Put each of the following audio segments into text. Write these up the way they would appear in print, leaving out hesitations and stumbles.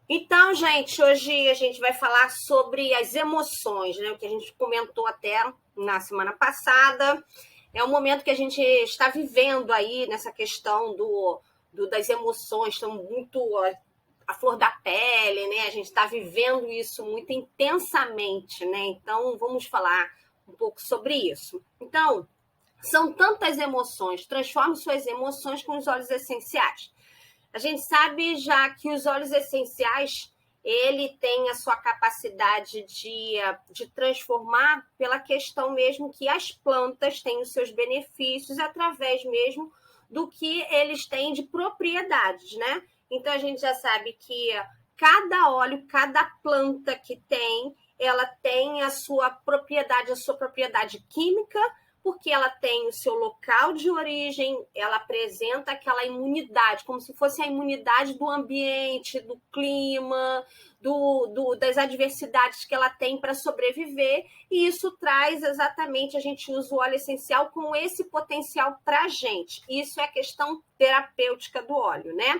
Então, gente, hoje a gente vai falar sobre as emoções, né? O que a gente comentou até na semana passada. É um momento que a gente está vivendo aí nessa questão das emoções, estão muito à flor da pele, né? A gente está vivendo isso muito intensamente, né? Então, vamos falar um pouco sobre isso. Então, são tantas emoções, transforme suas emoções com os óleos essenciais. A gente sabe já que os óleos essenciais, ele tem a sua capacidade de transformar pela questão mesmo que as plantas têm os seus benefícios através mesmo do que eles têm de propriedades, né? Então a gente já sabe que cada óleo, cada planta que tem, ela tem a sua propriedade química, porque ela tem o seu local de origem, ela apresenta aquela imunidade, como se fosse a imunidade do ambiente, do clima, das adversidades que ela tem para sobreviver, e isso traz exatamente, a gente usa o óleo essencial com esse potencial para a gente. Isso é a questão terapêutica do óleo, né?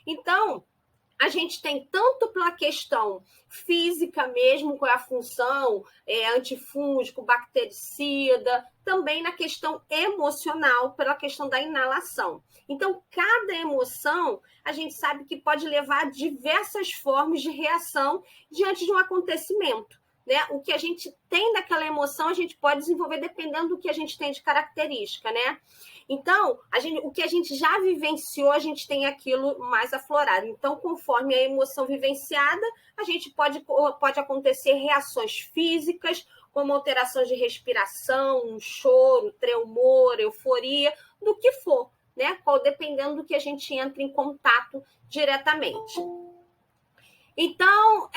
Então, a gente tem tanto pela questão física mesmo, qual é a função, antifúngico, bactericida, também na questão emocional, pela questão da inalação. Então, cada emoção, a gente sabe que pode levar a diversas formas de reação diante de um acontecimento. Né? O que a gente tem daquela emoção, a gente pode desenvolver dependendo do que a gente tem de característica, né? Então, o que a gente já vivenciou, a gente tem aquilo mais aflorado. Então, conforme a emoção vivenciada, a gente pode acontecer reações físicas, como alterações de respiração, um choro, tremor, euforia, do que for, né? Dependendo do que a gente entra em contato diretamente. Então,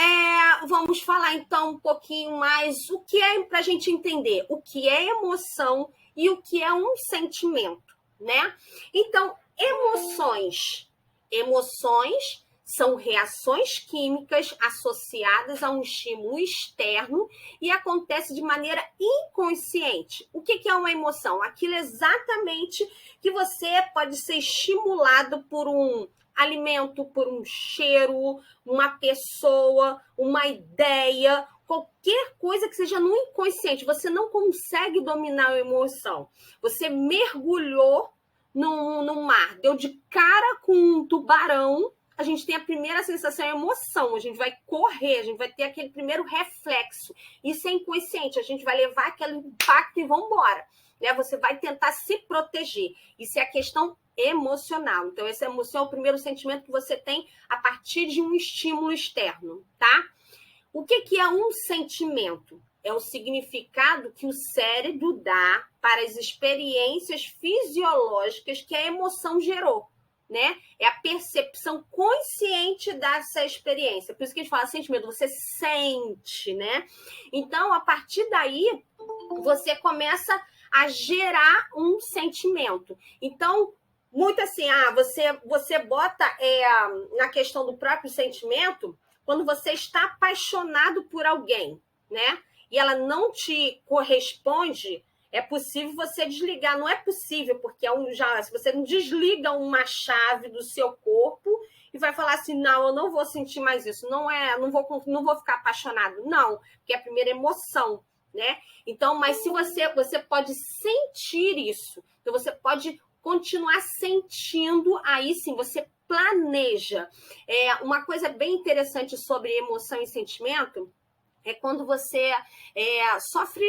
vamos falar então um pouquinho mais o que é para a gente entender o que é emoção e o que é um sentimento, né? Então, emoções são reações químicas associadas a um estímulo externo e acontece de maneira inconsciente. O que é uma emoção? Aquilo exatamente que você pode ser estimulado por um alimento, por um cheiro, uma pessoa, uma ideia, qualquer coisa que seja no inconsciente. Você não consegue dominar a emoção. Você mergulhou no mar, deu de cara com um tubarão, a gente tem a primeira sensação, a emoção, a gente vai correr, a gente vai ter aquele primeiro reflexo. Isso é inconsciente, a gente vai levar aquele impacto e vamos embora. Né? Você vai tentar se proteger. Isso é a questão emocional. Então, essa emoção é o primeiro sentimento que você tem a partir de um estímulo externo, tá? O que é um sentimento? É o significado que o cérebro dá para as experiências fisiológicas que a emoção gerou, né? É a percepção consciente dessa experiência. Por isso que a gente fala sentimento, você sente, né? Então, a partir daí, você começa a gerar um sentimento. Então, muito assim, você bota na questão do próprio sentimento, quando você está apaixonado por alguém, né? E ela não te corresponde, é possível você desligar. Não é possível, porque se você não desliga uma chave do seu corpo e vai falar assim, não, eu não vou sentir mais isso, não vou ficar apaixonado. Não, porque é a primeira emoção, né? Então, mas se você pode sentir isso, então você pode continuar sentindo, aí sim, você planeja. Uma coisa bem interessante sobre emoção e sentimento é quando você sofre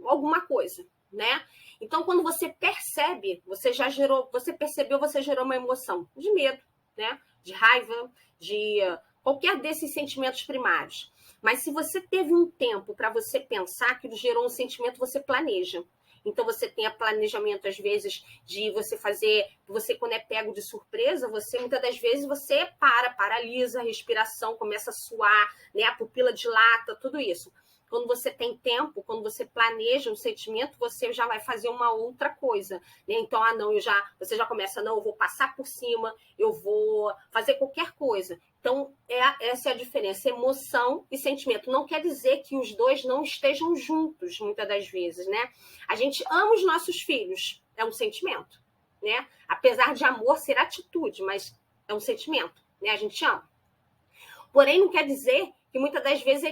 alguma coisa, né? Então, quando você percebe, você percebeu, você gerou uma emoção de medo, né? De raiva, de qualquer desses sentimentos primários. Mas se você teve um tempo para você pensar que gerou um sentimento, você planeja. Então você tem planejamento, às vezes, de você quando é pego de surpresa, muitas das vezes você paralisa a respiração, começa a suar, né? A pupila dilata, tudo isso. Quando você tem tempo, quando você planeja um sentimento, você já vai fazer uma outra coisa, né? Então, você já começa, não, eu vou passar por cima, eu vou fazer qualquer coisa. Então, essa é a diferença, emoção e sentimento. Não quer dizer que os dois não estejam juntos, muitas das vezes, né? A gente ama os nossos filhos, é um sentimento, né? Apesar de amor ser atitude, mas é um sentimento, né? A gente ama. Porém, não quer dizer que muitas das vezes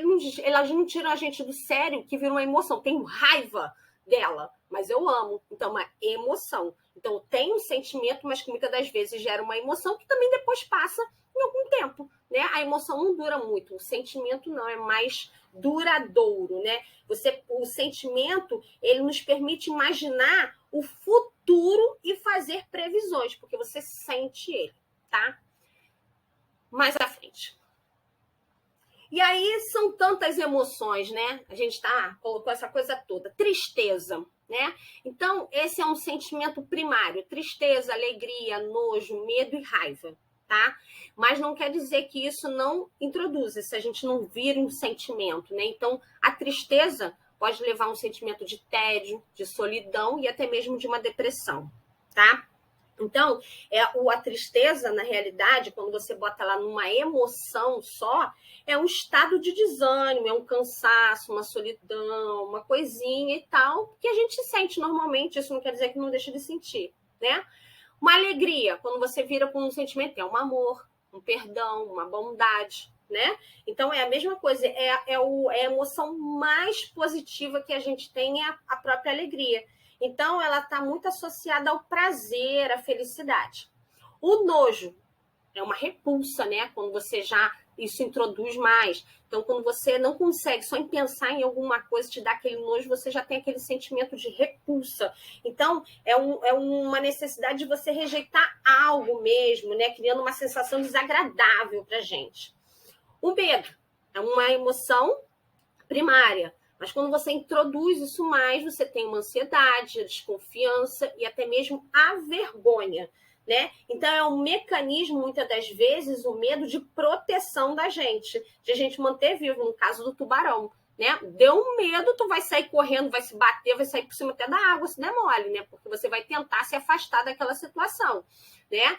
elas não tiram a gente do sério, que vira uma emoção. Tenho raiva dela, mas eu amo. Então, uma emoção. Então, tem um sentimento, mas que muitas das vezes gera uma emoção que também depois passa em algum tempo, né? A emoção não dura muito, o sentimento não, é mais duradouro, né? O sentimento, ele nos permite imaginar o futuro e fazer previsões, porque você sente ele, tá? Mais à frente. E aí são tantas emoções, né? A gente colocou essa coisa toda. Tristeza, né? Então, esse é um sentimento primário. Tristeza, alegria, nojo, medo e raiva, tá? Mas não quer dizer que isso não introduza, se a gente não vira um sentimento, né? Então, a tristeza pode levar a um sentimento de tédio, de solidão e até mesmo de uma depressão, tá? Então, a tristeza, na realidade, quando você bota ela numa emoção só, é um estado de desânimo, é um cansaço, uma solidão, uma coisinha e tal, que a gente sente normalmente, isso não quer dizer que não deixa de sentir, né? Uma alegria, quando você vira com um sentimento, é um amor, um perdão, uma bondade, né? Então, é a mesma coisa, é a emoção mais positiva que a gente tem, é a própria alegria. Então, ela está muito associada ao prazer, à felicidade. O nojo é uma repulsa, né? Quando você isso introduz mais. Então, quando você não consegue, só em pensar em alguma coisa te dá aquele nojo, você já tem aquele sentimento de repulsa. Então, é uma necessidade de você rejeitar algo mesmo, né? Criando uma sensação desagradável pra gente. O medo é uma emoção primária. Mas quando você introduz isso mais, você tem uma ansiedade, a desconfiança e até mesmo a vergonha, né? Então é um mecanismo, muitas das vezes, o medo de proteção da gente, de a gente manter vivo, no caso do tubarão, né? Deu um medo, tu vai sair correndo, vai se bater, vai sair por cima até da água, se der mole, né? Porque você vai tentar se afastar daquela situação, né?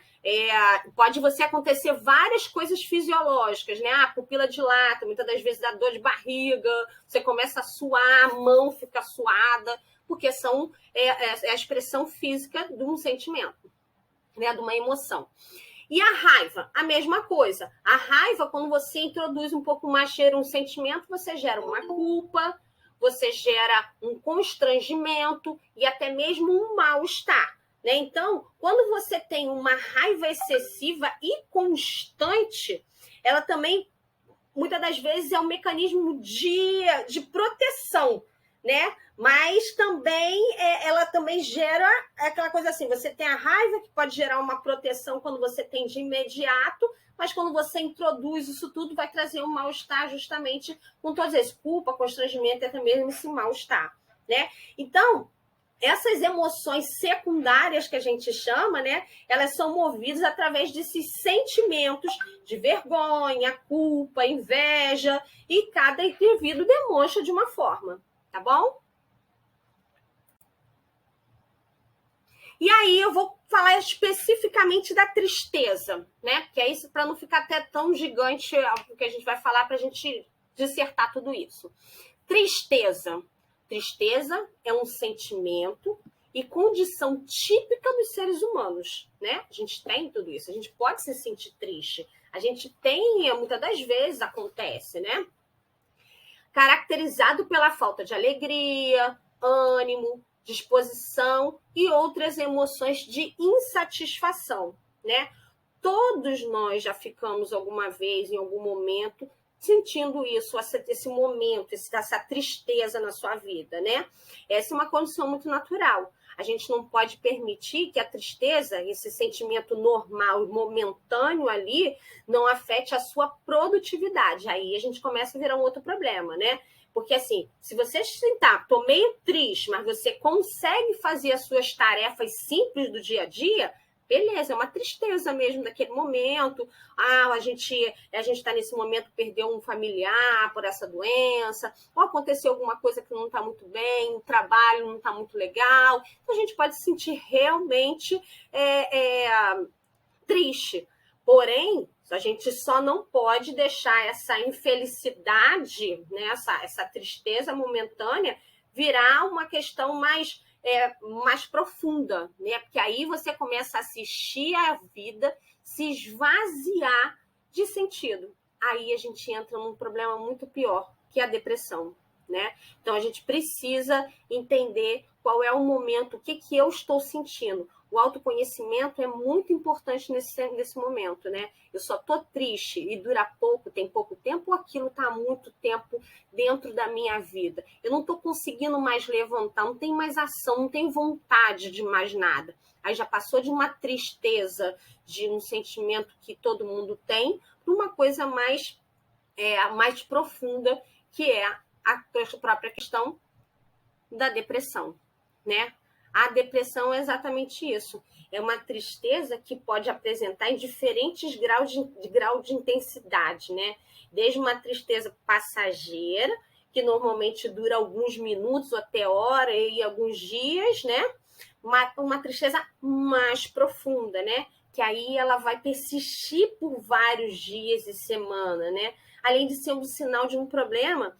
Pode você acontecer várias coisas fisiológicas, né? A pupila dilata, muitas das vezes dá dor de barriga, você começa a suar, a mão fica suada, porque é a expressão física de um sentimento, né? De uma emoção. E a raiva, a mesma coisa. A raiva, quando você introduz um pouco mais, gera um sentimento, você gera uma culpa, você gera um constrangimento e até mesmo um mal-estar, né? Então, quando você tem uma raiva excessiva e constante, ela também, muitas das vezes, é um mecanismo de proteção, né? Mas também ela também gera aquela coisa assim, você tem a raiva que pode gerar uma proteção quando você tem de imediato, mas quando você introduz isso tudo, vai trazer um mal-estar justamente com todas as culpa, constrangimento e até mesmo esse mal-estar, né? Então, essas emoções secundárias que a gente chama, né? Elas são movidas através desses sentimentos de vergonha, culpa, inveja, e cada indivíduo demonstra de uma forma, tá bom? E aí eu vou falar especificamente da tristeza, né? Que é isso para não ficar até tão gigante o que a gente vai falar para a gente dissertar tudo isso. Tristeza. Tristeza é um sentimento e condição típica dos seres humanos, né? A gente tem tudo isso, a gente pode se sentir triste. A gente tem, muitas das vezes acontece, né? Caracterizado pela falta de alegria, ânimo, disposição e outras emoções de insatisfação, né? Todos nós já ficamos alguma vez, em algum momento, sentindo isso, esse momento, essa tristeza na sua vida, né? Essa é uma condição muito natural. A gente não pode permitir que a tristeza, esse sentimento normal, momentâneo ali, não afete a sua produtividade. Aí a gente começa a virar um outro problema, né? Porque assim, se você sentar, tô meio triste, mas você consegue fazer as suas tarefas simples do dia a dia, beleza, é uma tristeza mesmo daquele momento. A gente está nesse momento, perdeu um familiar por essa doença, ou aconteceu alguma coisa que não está muito bem, o trabalho não está muito legal. Então a gente pode se sentir realmente triste. Porém, a gente só não pode deixar essa infelicidade, né, essa tristeza momentânea, virar uma questão mais profunda, né? Porque aí você começa a assistir a vida se esvaziar de sentido. aí a gente entra num problema muito pior, que é a depressão, né? Então, a gente precisa entender qual é o momento, o que eu estou sentindo. O autoconhecimento é muito importante nesse momento, né? Eu só tô triste e dura pouco, tem pouco tempo, ou aquilo tá há muito tempo dentro da minha vida? Eu não tô conseguindo mais levantar, não tem mais ação, não tenho vontade de mais nada. Aí já passou de uma tristeza, de um sentimento que todo mundo tem, para uma coisa mais profunda, que é a própria questão da depressão, né? A depressão é exatamente isso. É uma tristeza que pode apresentar em diferentes grau de intensidade, né? Desde uma tristeza passageira, que normalmente dura alguns minutos até hora e alguns dias, né? Uma tristeza mais profunda, né? Que aí ela vai persistir por vários dias e semanas, né? Além de ser um sinal de um problema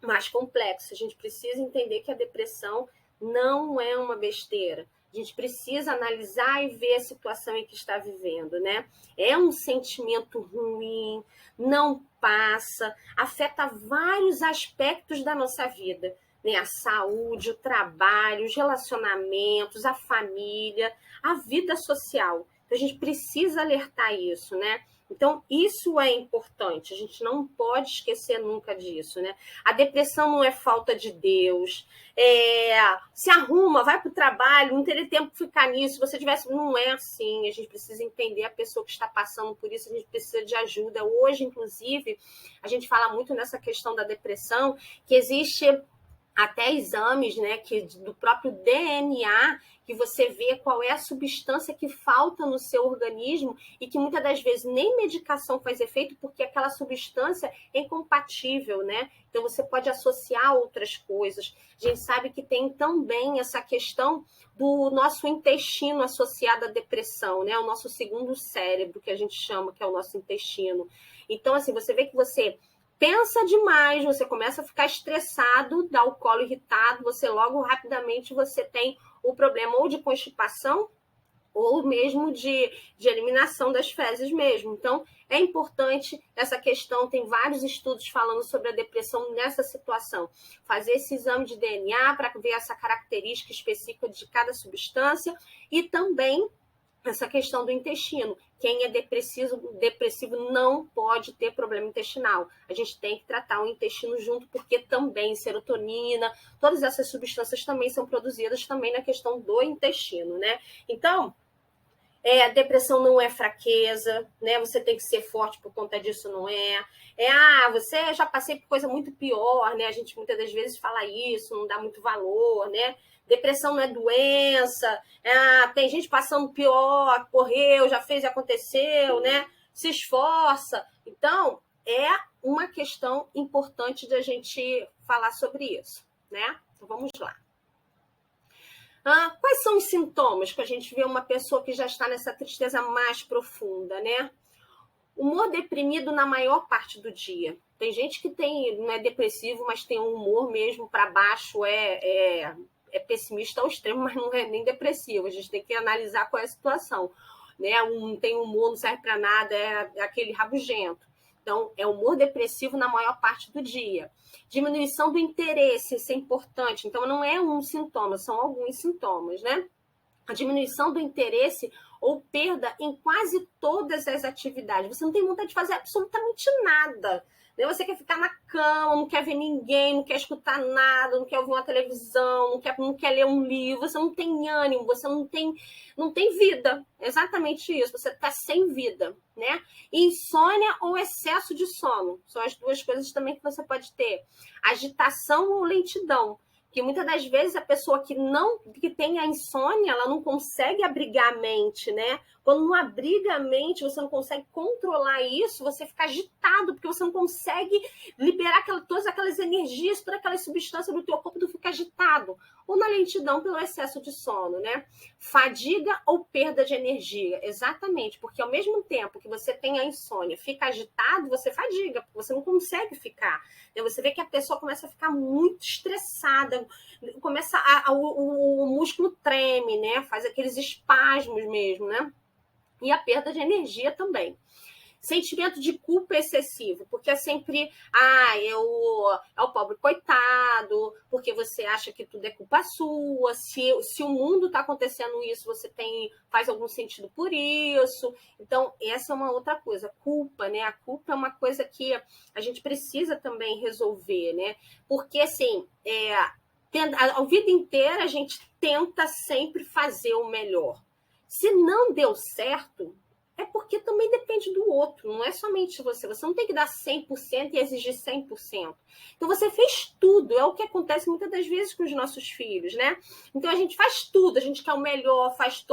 mais complexo. A gente precisa entender que a depressão não é uma besteira. A gente precisa analisar e ver a situação em que está vivendo, né? É um sentimento ruim, não passa, afeta vários aspectos da nossa vida, né? A saúde, o trabalho, os relacionamentos, a família, a vida social. Então, a gente precisa alertar isso, né? Então, isso é importante, a gente não pode esquecer nunca disso, né? A depressão não é falta de Deus, se arruma, vai para o trabalho, não teria tempo de ficar nisso, se você tivesse... Não é assim, a gente precisa entender a pessoa que está passando por isso, a gente precisa de ajuda. Hoje, inclusive, a gente fala muito nessa questão da depressão, que existe até exames, né, do próprio DNA, que você vê qual é a substância que falta no seu organismo e que muitas das vezes nem medicação faz efeito porque aquela substância é incompatível, né? Então você pode associar outras coisas. A gente sabe que tem também essa questão do nosso intestino associado à depressão, né? O nosso segundo cérebro, que a gente chama, que é o nosso intestino. Então, assim, você vê que você pensa demais, você começa a ficar estressado, dá o colo irritado, você logo rapidamente você tem o problema ou de constipação ou mesmo de eliminação das fezes mesmo. Então, é importante essa questão, tem vários estudos falando sobre a depressão nessa situação. Fazer esse exame de DNA para ver essa característica específica de cada substância e também essa questão do intestino. Quem é depressivo não pode ter problema intestinal. A gente tem que tratar o intestino junto, porque também serotonina, todas essas substâncias também são produzidas também na questão do intestino, né? Então, a depressão não é fraqueza, né? Você tem que ser forte por conta disso, não é? Você já passei por coisa muito pior, né? A gente muitas das vezes fala isso, não dá muito valor, né? Depressão não é doença, tem gente passando pior, correu, já fez e aconteceu, né? Se esforça. Então, é uma questão importante da gente falar sobre isso, né? Então, vamos lá. Quais são os sintomas que a gente vê uma pessoa que já está nessa tristeza mais profunda, né? Humor deprimido na maior parte do dia. Tem gente que não é depressivo, mas tem um humor mesmo para baixo, é pessimista ao extremo, mas não é nem depressivo. A gente tem que analisar qual é a situação, né? Tem humor, não serve para nada, é aquele rabugento. Então, é humor depressivo na maior parte do dia. Diminuição do interesse, isso é importante. Então, não é um sintoma, são alguns sintomas, né? A diminuição do interesse ou perda em quase todas as atividades. Você não tem vontade de fazer absolutamente nada. Você quer ficar na cama, não quer ver ninguém, não quer escutar nada, não quer ouvir uma televisão, não quer ler um livro, você não tem ânimo, você não tem vida. Exatamente isso, você está sem vida, né? Insônia ou excesso de sono, são as duas coisas também que você pode ter. Agitação ou lentidão. Que muitas das vezes a pessoa que tem a insônia, ela não consegue abrigar a mente, né? Quando não abriga a mente, você não consegue controlar isso, você fica agitado, porque você não consegue liberar todas aquelas energias, todas aquelas substâncias do teu corpo, tu fica agitado. Ou na lentidão pelo excesso de sono, né? Fadiga ou perda de energia. Exatamente, porque ao mesmo tempo que você tem a insônia, fica agitado, você fadiga, porque você não consegue ficar. Você vê que a pessoa começa a ficar muito estressada, começa o músculo treme, né? Faz aqueles espasmos mesmo, né? E a perda de energia também. Sentimento de culpa excessivo, porque é sempre, é o pobre coitado, porque você acha que tudo é culpa sua, se o mundo está acontecendo isso, você faz algum sentido por isso. Então, essa é uma outra coisa, culpa, né? A culpa é uma coisa que a gente precisa também resolver, né? Porque, assim, a vida inteira a gente tenta sempre fazer o melhor. Se não deu certo, é porque também depende do outro, não é somente você. Você não tem que dar 100% e exigir 100%. Então, você fez tudo. É o que acontece muitas das vezes com os nossos filhos, né? Então, a gente faz tudo. A gente quer o melhor, faz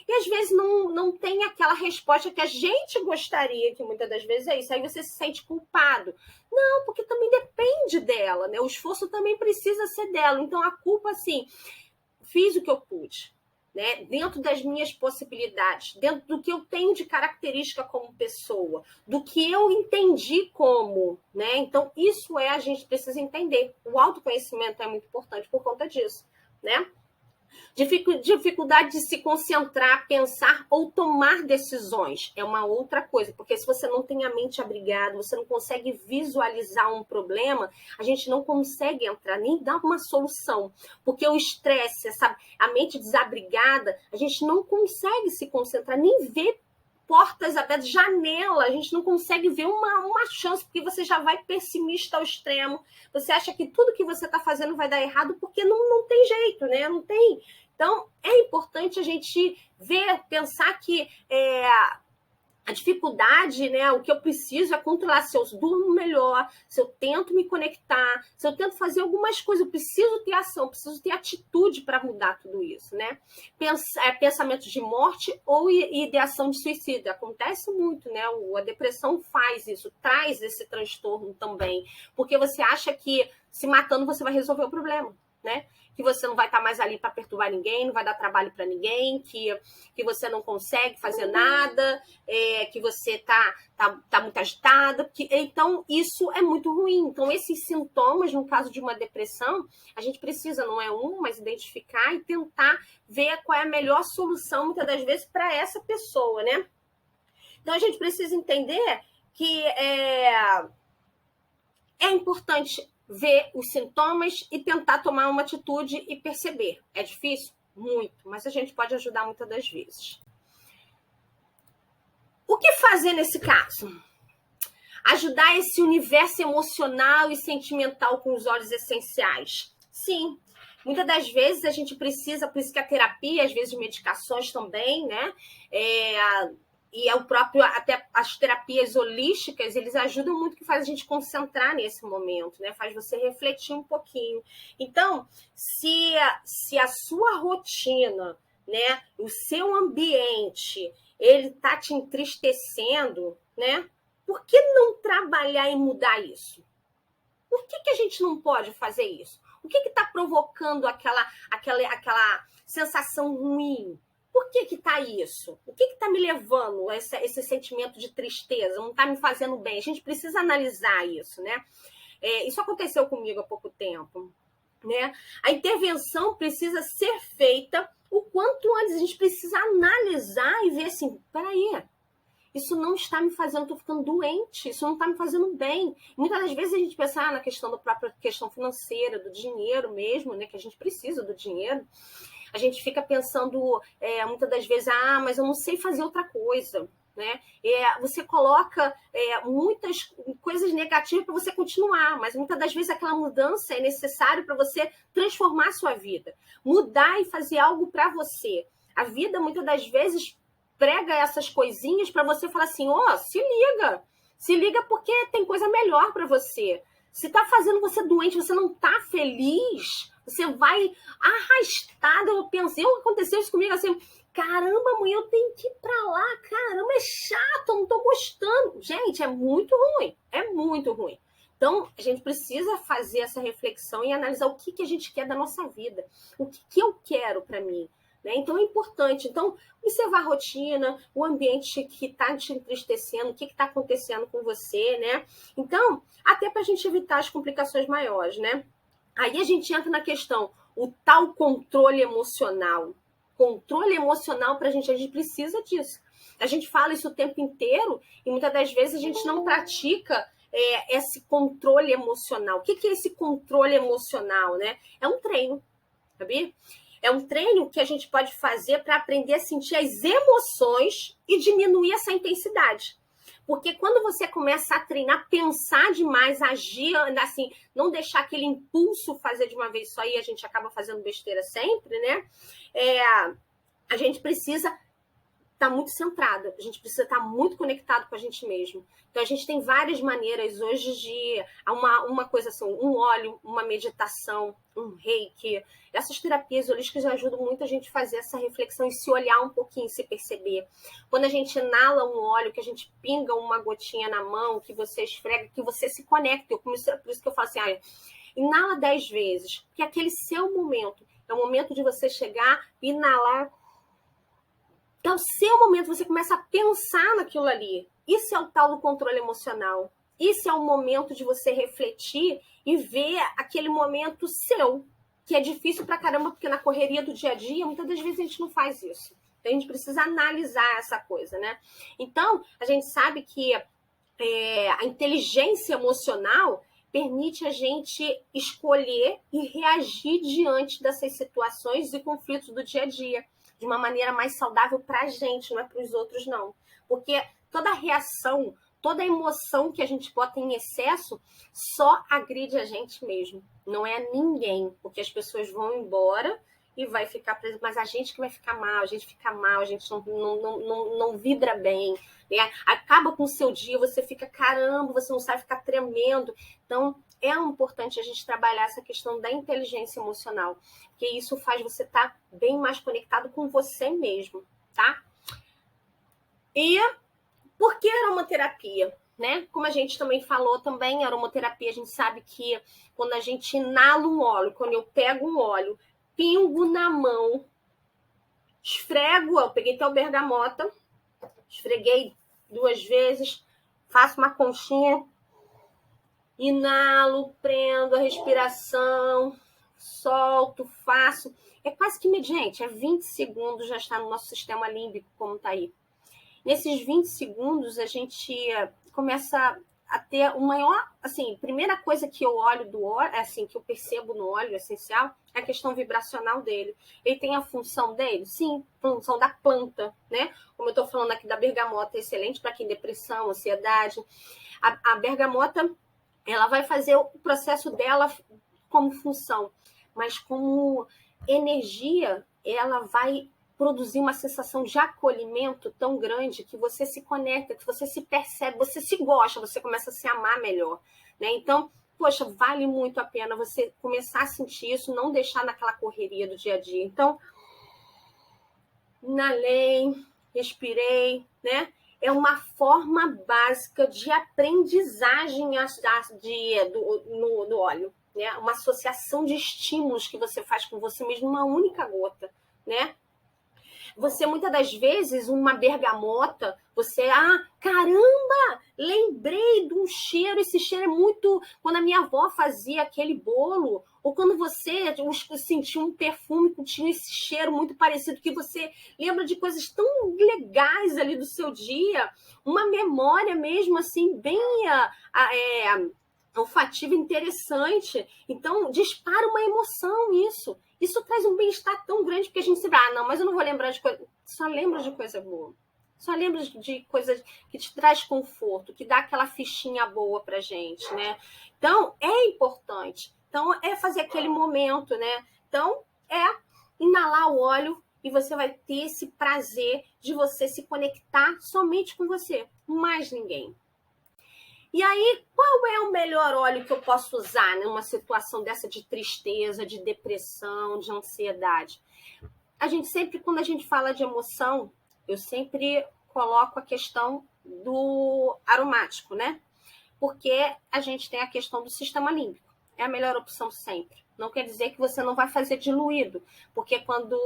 e às vezes não tem aquela resposta que a gente gostaria, que muitas das vezes é isso. Aí você se sente culpado. Não, porque também depende dela, né? O esforço também precisa ser dela. Então, a culpa, assim, fiz o que eu pude. Né? Dentro das minhas possibilidades, dentro do que eu tenho de característica como pessoa, do que eu entendi como, né? Então, isso a gente precisa entender. O autoconhecimento é muito importante por conta disso, né? Dificuldade de se concentrar, pensar ou tomar decisões é uma outra coisa, porque se você não tem a mente abrigada, você não consegue visualizar um problema, a gente não consegue entrar, nem dar uma solução, porque o estresse, a mente desabrigada, a gente não consegue se concentrar, nem ver portas abertas, janela, a gente não consegue ver uma chance, porque você já vai pessimista ao extremo, você acha que tudo que você está fazendo vai dar errado, porque não tem jeito, né? Não tem. Então, é importante a gente pensar que a dificuldade, né? O que eu preciso é controlar se eu durmo melhor, se eu tento me conectar, se eu tento fazer algumas coisas, eu preciso ter ação, preciso ter atitude para mudar tudo isso, né? Pensamentos de morte ou ideação de suicídio. Acontece muito, né? A depressão faz isso, traz esse transtorno também, porque você acha que se matando você vai resolver o problema, né? Que você não vai estar mais ali para perturbar ninguém, não vai dar trabalho para ninguém, que você não consegue fazer nada, que você tá muito agitada. Então, isso é muito ruim. Então, esses sintomas, no caso de uma depressão, a gente precisa, não é mas identificar e tentar ver qual é a melhor solução, muitas das vezes, para essa pessoa, né? Então, a gente precisa entender que é importante ver os sintomas e tentar tomar uma atitude e perceber. É difícil? Muito, mas a gente pode ajudar muitas das vezes. O que fazer nesse caso? Ajudar esse universo emocional e sentimental com os óleos essenciais. Sim, muitas das vezes a gente precisa, por isso que a terapia, às vezes medicações também, né? E é o próprio, até as terapias holísticas, eles ajudam muito, que faz a gente concentrar nesse momento, né? Faz você refletir um pouquinho. Então, se a sua rotina, né, o seu ambiente, ele tá te entristecendo, né? Por que não trabalhar e mudar isso? Por que a gente não pode fazer isso? O que está provocando aquela sensação ruim? Por que está isso? O que está me levando a esse sentimento de tristeza? Não está me fazendo bem? A gente precisa analisar isso, né? Isso aconteceu comigo há pouco tempo, né? A intervenção precisa ser feita o quanto antes. A gente precisa analisar e ver assim, peraí, isso não está me fazendo, estou ficando doente, isso não está me fazendo bem. Muitas das vezes a gente pensa na questão da própria questão financeira, do dinheiro mesmo, né? Que a gente precisa do dinheiro. A gente fica pensando muitas das vezes, mas eu não sei fazer outra coisa, né? Você coloca muitas coisas negativas para você continuar, mas muitas das vezes aquela mudança é necessária para você transformar a sua vida, mudar e fazer algo para você. A vida, muitas das vezes, prega essas coisinhas para você falar assim, se liga porque tem coisa melhor para você. Se tá fazendo você doente, você não tá feliz, você vai arrastada. Aconteceu isso comigo assim, caramba, amanhã eu tenho que ir pra lá, caramba, é chato, eu não tô gostando. Gente, é muito ruim. Então, a gente precisa fazer essa reflexão e analisar o que a gente quer da nossa vida, o que eu quero para mim. Né? Então, é importante. Então, observar a rotina, o ambiente que está te entristecendo, o que está acontecendo com você, né? Então, até para a gente evitar as complicações maiores, né? Aí a gente entra na questão, o tal controle emocional. Controle emocional, a gente precisa disso. A gente fala isso o tempo inteiro e muitas das vezes a gente não pratica esse controle emocional. O que é esse controle emocional, né? É um treino, sabia? É um treino que a gente pode fazer para aprender a sentir as emoções e diminuir essa intensidade. Porque quando você começa a treinar, pensar demais, agir, assim, não deixar aquele impulso fazer de uma vez só e a gente acaba fazendo besteira sempre, né? A gente precisa estar muito centrada, a gente precisa estar muito conectado com a gente mesmo. Então, a gente tem várias maneiras hoje de uma coisa assim, um óleo, uma meditação, um reiki. Essas terapias holísticas ajudam muito a gente a fazer essa reflexão e se olhar um pouquinho, se perceber. Quando a gente inala um óleo, que a gente pinga uma gotinha na mão, que você esfrega, que você se conecta. Por isso que eu falo assim, inala 10 vezes, porque aquele seu momento, é o momento de você chegar, inalar. Então, seu momento, você começa a pensar naquilo ali. Isso é o tal do controle emocional. Isso é o momento de você refletir e ver aquele momento seu, que é difícil pra caramba, porque na correria do dia a dia, muitas das vezes a gente não faz isso. Então, a gente precisa analisar essa coisa, né? Então, a gente sabe que a inteligência emocional permite a gente escolher e reagir diante dessas situações e conflitos do dia a dia de uma maneira mais saudável para a gente, não é para os outros, não. Porque toda reação, toda emoção que a gente bota em excesso só agride a gente mesmo. Não é ninguém, porque as pessoas vão embora e vai ficar preso, mas a gente que vai ficar mal, a gente fica mal, a gente não vibra bem, né? Acaba com o seu dia, você fica, caramba, você não sabe ficar tremendo. Então, é importante a gente trabalhar essa questão da inteligência emocional, porque isso faz você estar bem mais conectado com você mesmo, tá? E por que aromaterapia? Né? Como a gente também falou, também aromaterapia, a gente sabe que quando a gente inala um óleo, quando eu pego um óleo, pingo na mão, esfrego, eu peguei até o bergamota, esfreguei 2 vezes, faço uma conchinha, inalo, prendo a respiração, solto, faço. É quase que imediante, 20 segundos já está no nosso sistema límbico, como está aí. Nesses 20 segundos, a gente começa a ter o maior, assim, primeira coisa que eu olho do óleo, assim, que eu percebo no óleo essencial, é a questão vibracional dele. Ele tem a função dele? Sim, função da planta, né? Como eu tô falando aqui da bergamota, é excelente para quem tem depressão, ansiedade. A bergamota, ela vai fazer o processo dela como função, mas como energia, ela vai produzir uma sensação de acolhimento tão grande que você se conecta, que você se percebe, você se gosta, você começa a se amar melhor, né? Então, poxa, vale muito a pena você começar a sentir isso, não deixar naquela correria do dia a dia. Então, inalei, respirei, né? É uma forma básica de aprendizagem no óleo, né? Uma associação de estímulos que você faz com você mesmo, uma única gota, né? Você, muitas das vezes, uma bergamota, você, caramba, lembrei de um cheiro, esse cheiro é muito... Quando a minha avó fazia aquele bolo, ou quando você sentiu um perfume que tinha esse cheiro muito parecido, que você lembra de coisas tão legais ali do seu dia, uma memória mesmo, assim, bem olfativa, interessante. Então, dispara uma emoção isso. Isso traz um bem-estar tão grande, porque a gente sempre, não, mas eu não vou lembrar de coisa. Só lembra de coisa boa. Só lembra de coisa que te traz conforto, que dá aquela fichinha boa pra gente, né? Então, é importante. Então, é fazer aquele momento, né? Então, é inalar o óleo e você vai ter esse prazer de você se conectar somente com você, mais ninguém. E aí, qual é o melhor óleo que eu posso usar numa situação dessa de tristeza, de depressão, de ansiedade? A gente sempre, quando a gente fala de emoção, eu sempre coloco a questão do aromático, né? Porque a gente tem a questão do sistema límbico. É a melhor opção sempre. Não quer dizer que você não vai fazer diluído, porque quando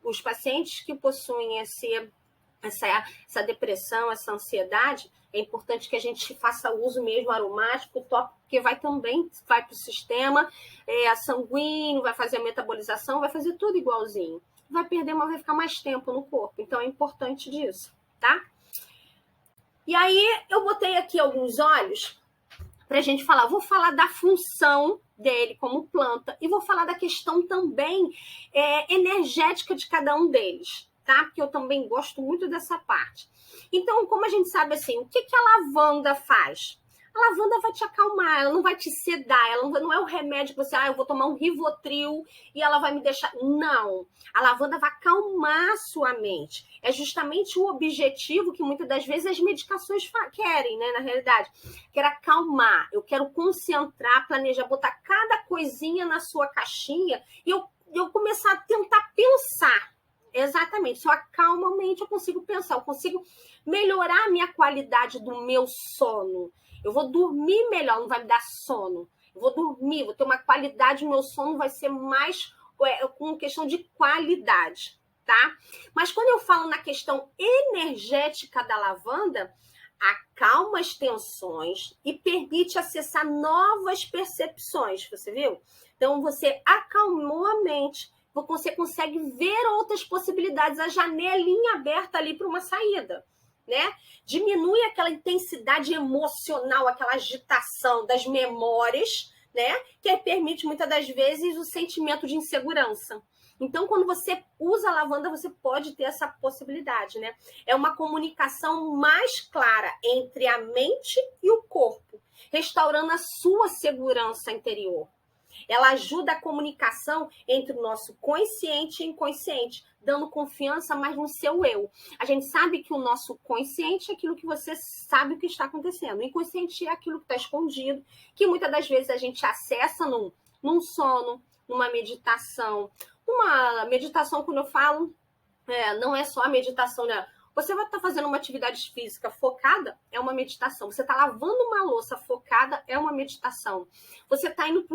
os pacientes que possuem essa depressão, essa ansiedade, é importante que a gente faça uso mesmo aromático, top, porque vai para o sistema sanguíneo, vai fazer a metabolização, vai fazer tudo igualzinho. vai perder, mas vai ficar mais tempo no corpo. Então é importante disso, tá? E aí eu botei aqui alguns óleos pra gente falar. Vou falar da função dele como planta e vou falar da questão também energética de cada um deles, tá? Porque eu também gosto muito dessa parte. Então, como a gente sabe assim, o que a lavanda faz? A lavanda vai te acalmar, ela não vai te sedar, ela não é o remédio que você, eu vou tomar um Rivotril e ela vai me deixar. Não, a lavanda vai acalmar a sua mente. É justamente o objetivo que muitas das vezes as medicações querem, né, na realidade. Quero acalmar, eu quero concentrar, planejar, botar cada coisinha na sua caixinha e eu começar a tentar pensar. Exatamente, se eu acalmo a mente, eu consigo pensar, eu consigo melhorar a minha qualidade do meu sono. Eu vou dormir melhor, não vai me dar sono. Eu vou dormir, vou ter uma qualidade, o meu sono vai ser mais com questão de qualidade, tá? Mas quando eu falo na questão energética da lavanda, acalma as tensões e permite acessar novas percepções, você viu? Então, você acalmou a mente, você consegue ver outras possibilidades, a janelinha aberta ali para uma saída, né? Diminui aquela intensidade emocional, aquela agitação das memórias, né? Que permite muitas das vezes o sentimento de insegurança. Então, quando você usa a lavanda, você pode ter essa possibilidade, né? É uma comunicação mais clara entre a mente e o corpo, restaurando a sua segurança interior. Ela ajuda a comunicação entre o nosso consciente e inconsciente, dando confiança mais no seu eu. A gente sabe que o nosso consciente é aquilo que você sabe o que está acontecendo. O inconsciente é aquilo que está escondido, que muitas das vezes a gente acessa num sono, numa meditação. Uma meditação, quando eu falo, não é só a meditação, né? Você vai estar fazendo uma atividade física focada, é uma meditação. Você está lavando uma louça focada, é uma meditação. Você está indo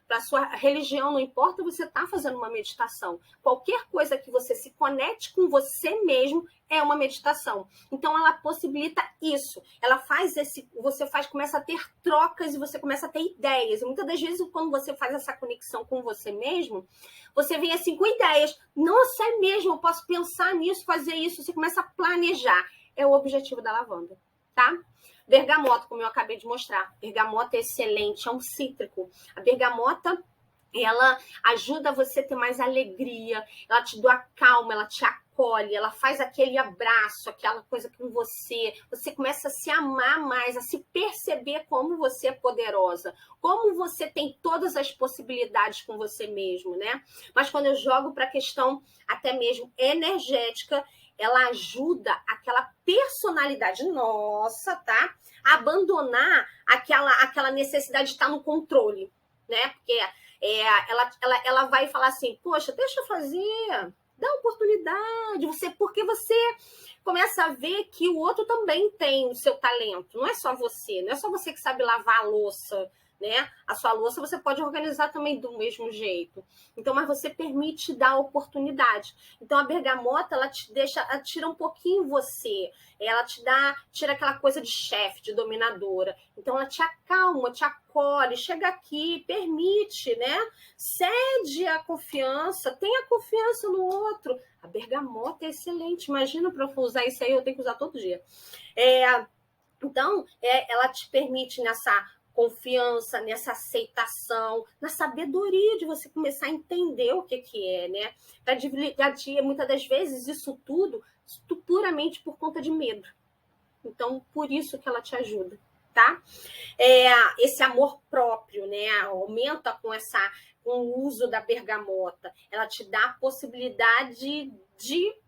para a sua religião, não importa, você está fazendo uma meditação. Qualquer coisa que você se conecte com você mesmo é uma meditação. Então, ela possibilita isso. Ela faz começa a ter trocas e você começa a ter ideias. E muitas das vezes, quando você faz essa conexão com você mesmo, você vem assim com ideias. Nossa, é mesmo, eu posso pensar nisso, fazer isso. Você começa a planejar. É o objetivo da lavanda, tá? Bergamota, como eu acabei de mostrar. Bergamota é excelente, é um cítrico. A bergamota, ela ajuda você a ter mais alegria, ela te dá calma, ela te acolhe, ela faz aquele abraço, aquela coisa com você. Você começa a se amar mais, a se perceber como você é poderosa, como você tem todas as possibilidades com você mesmo, né? Mas quando eu jogo para a questão até mesmo energética, ela ajuda aquela personalidade nossa, tá? A abandonar aquela necessidade de estar no controle, né? Porque ela vai falar assim, poxa, deixa eu fazer, dá oportunidade, porque você começa a ver que o outro também tem o seu talento, não é só você que sabe lavar a louça, né? A sua louça você pode organizar também do mesmo jeito. Então, mas você permite dar oportunidade. Então, a bergamota, ela tira um pouquinho você. Ela tira aquela coisa de chefe, de dominadora. Então, ela te acalma, te acolhe, chega aqui, permite, né? Cede a confiança, tenha confiança no outro. A bergamota é excelente. Imagina para eu usar isso aí, eu tenho que usar todo dia. Então, ela te permite nessa confiança, nessa aceitação, na sabedoria de você começar a entender o que é, né? Muitas das vezes, isso tudo puramente por conta de medo. Então, por isso que ela te ajuda, tá? Esse amor próprio, né? Aumenta com o uso da bergamota. Ela te dá a possibilidade de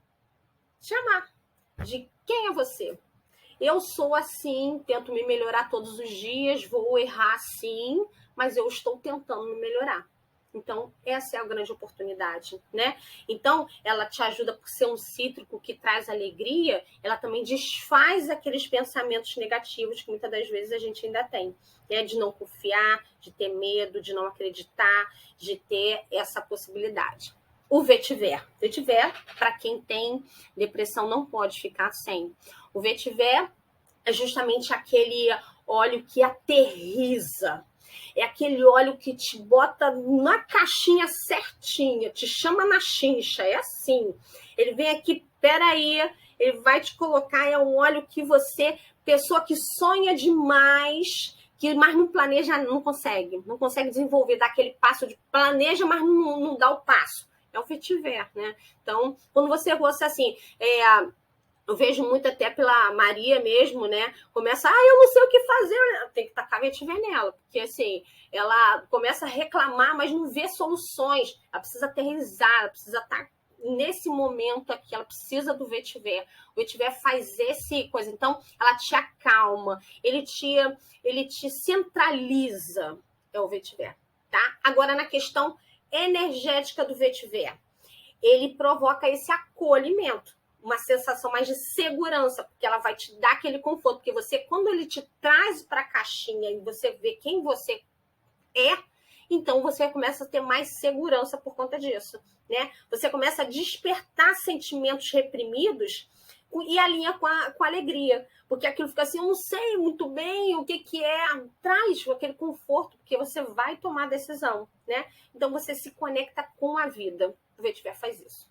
te amar. De quem é você? Eu sou assim, tento me melhorar todos os dias, vou errar sim, mas eu estou tentando me melhorar. Então, essa é a grande oportunidade, né? Então, ela te ajuda por ser um cítrico que traz alegria, ela também desfaz aqueles pensamentos negativos que muitas das vezes a gente ainda tem, né? De não confiar, de ter medo, de não acreditar, de ter essa possibilidade. O vetiver. Vetiver, para quem tem depressão, não pode ficar sem. O vetiver é justamente aquele óleo que aterriza. É aquele óleo que te bota na caixinha certinha, te chama na chincha, é assim. Ele vem aqui, peraí, ele vai te colocar, é um óleo que você, pessoa que sonha demais, mas não planeja, não consegue desenvolver, dá aquele passo de planeja, mas não dá o passo. É o vetiver, né? Então, quando você assim, eu vejo muito até pela Maria mesmo, né? Começa, eu não sei o que fazer. Tem que tacar vetiver nela, porque assim, ela começa a reclamar, mas não vê soluções. Ela precisa aterrissar, ela precisa estar nesse momento aqui, ela precisa do vetiver. O vetiver faz esse coisa. Então, ela te acalma, ele te centraliza, é o vetiver, tá? Agora, na questão energética do vetiver, ele provoca esse acolhimento, uma sensação mais de segurança, porque ela vai te dar aquele conforto, porque você, quando ele te traz para a caixinha e você vê quem você é, então você começa a ter mais segurança por conta disso, né? Você começa a despertar sentimentos reprimidos e alinha com a alegria, porque aquilo fica assim, eu não sei muito bem o que é, traz aquele conforto, porque você vai tomar a decisão, né? Então você se conecta com a vida. O vetiver faz isso.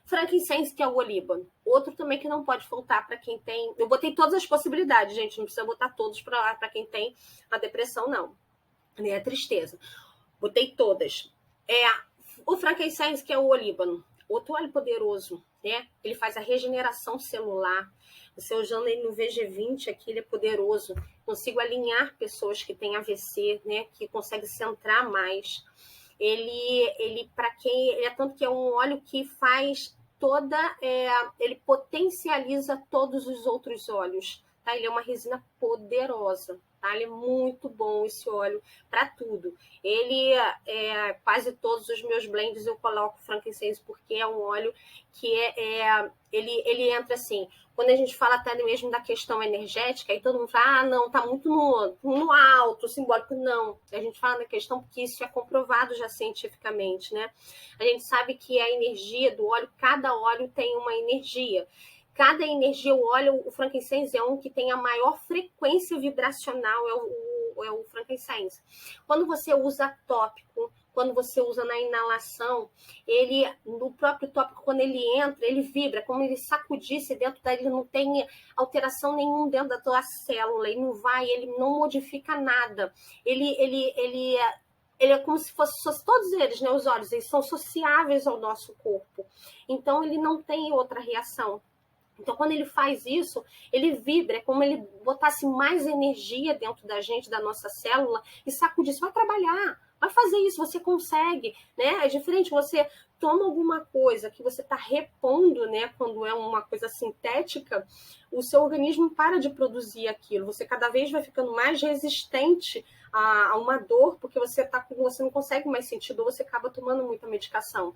Frankincense, que é o olíbano. Outro também que não pode faltar para quem tem... Eu botei todas as possibilidades, gente. Não precisa botar todos para quem tem a depressão, não. Nem a tristeza. Botei todas. O frankincense, que é o olíbano. Outro óleo poderoso, né? Ele faz a regeneração celular. Você usando ele no VG20 aqui, ele é poderoso. Consigo alinhar pessoas que têm AVC, né? Que conseguem centrar mais. Ele para quem... Ele é tanto que é um óleo que faz ele potencializa todos os outros óleos, tá? Ele é uma resina poderosa, tá? Ele é muito bom, esse óleo, para tudo. Ele, quase todos os meus blends eu coloco frankincense, porque é um óleo que ele entra assim, quando a gente fala até mesmo da questão energética, aí todo mundo fala, não, tá muito no alto, simbólico. Não, a gente fala da questão porque isso é comprovado já cientificamente, né? A gente sabe que a energia do óleo, cada óleo tem uma energia. Cada energia, o frankincense é um que tem a maior frequência vibracional, é o frankincense. Quando você usa tópico, quando você usa na inalação, no próprio tópico, quando ele entra, ele vibra, como ele sacudisse dentro dele, ele não tem alteração nenhuma dentro da tua célula, ele não modifica nada. Ele é como se fosse todos eles, né, os óleos, eles são sociáveis ao nosso corpo. Então, ele não tem outra reação. Então, quando ele faz isso, ele vibra, é como ele botasse mais energia dentro da gente, da nossa célula, e sacudisse, vai trabalhar, vai fazer isso, você consegue, né? É diferente, você toma alguma coisa que você está repondo, né? Quando é uma coisa sintética, o seu organismo para de produzir aquilo, você cada vez vai ficando mais resistente a uma dor, porque você não consegue mais sentir dor, você acaba tomando muita medicação.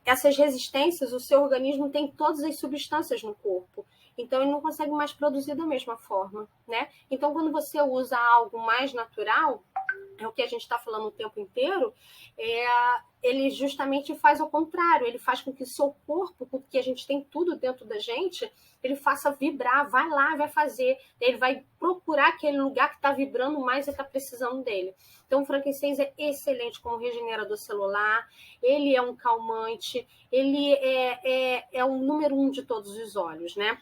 Essas resistências, o seu organismo tem todas as substâncias no corpo, então ele não consegue mais produzir da mesma forma, né? Então, quando você usa algo mais natural, é o que a gente está falando o tempo inteiro, ele justamente faz o contrário, ele faz com que o seu corpo, porque a gente tem tudo dentro da gente, ele faça vibrar, vai lá, vai fazer, ele vai procurar aquele lugar que está vibrando mais e está precisando dele. Então, o frankincense é excelente como regenerador celular, ele é um calmante, ele é o número 1 de todos os óleos, né?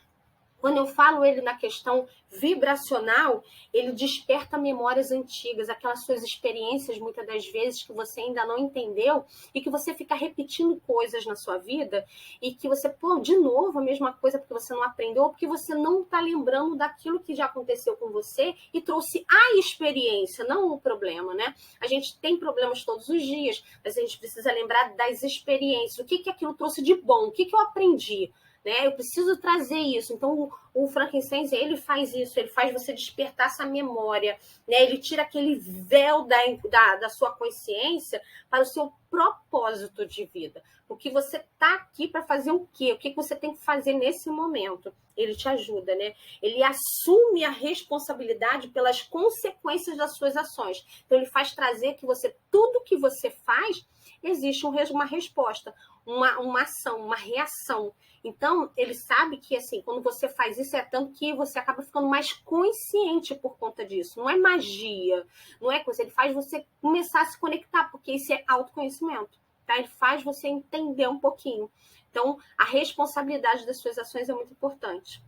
Quando eu falo ele na questão vibracional, ele desperta memórias antigas, aquelas suas experiências, muitas das vezes, que você ainda não entendeu e que você fica repetindo coisas na sua vida e que você, de novo, a mesma coisa porque você não aprendeu ou porque você não está lembrando daquilo que já aconteceu com você e trouxe a experiência, não o problema, né? A gente tem problemas todos os dias, mas a gente precisa lembrar das experiências, o que aquilo trouxe de bom, o que eu aprendi, né? Eu preciso trazer isso. Então, o frankincense, ele faz isso, ele faz você despertar essa memória, né? Ele tira aquele véu da sua consciência para o seu propósito de vida. Porque você está aqui para fazer o quê? O que você tem que fazer nesse momento? Ele te ajuda, né? Ele assume a responsabilidade pelas consequências das suas ações. Então, ele faz trazer que você, tudo que você faz, existe uma resposta, uma ação, uma reação. Então, ele sabe que, assim, quando você faz isso, é tanto que você acaba ficando mais consciente por conta disso. Não é magia, não é coisa. Ele faz você começar a se conectar, porque isso é autoconhecimento, tá? Ele faz você entender um pouquinho. Então, a responsabilidade das suas ações é muito importante.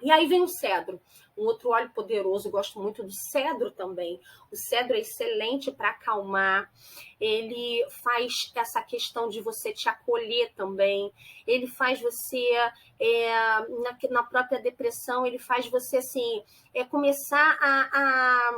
E aí vem o cedro, um outro óleo poderoso, eu gosto muito do cedro também. O cedro é excelente para acalmar, ele faz essa questão de você te acolher também, ele faz você, na própria depressão, ele faz você assim, começar a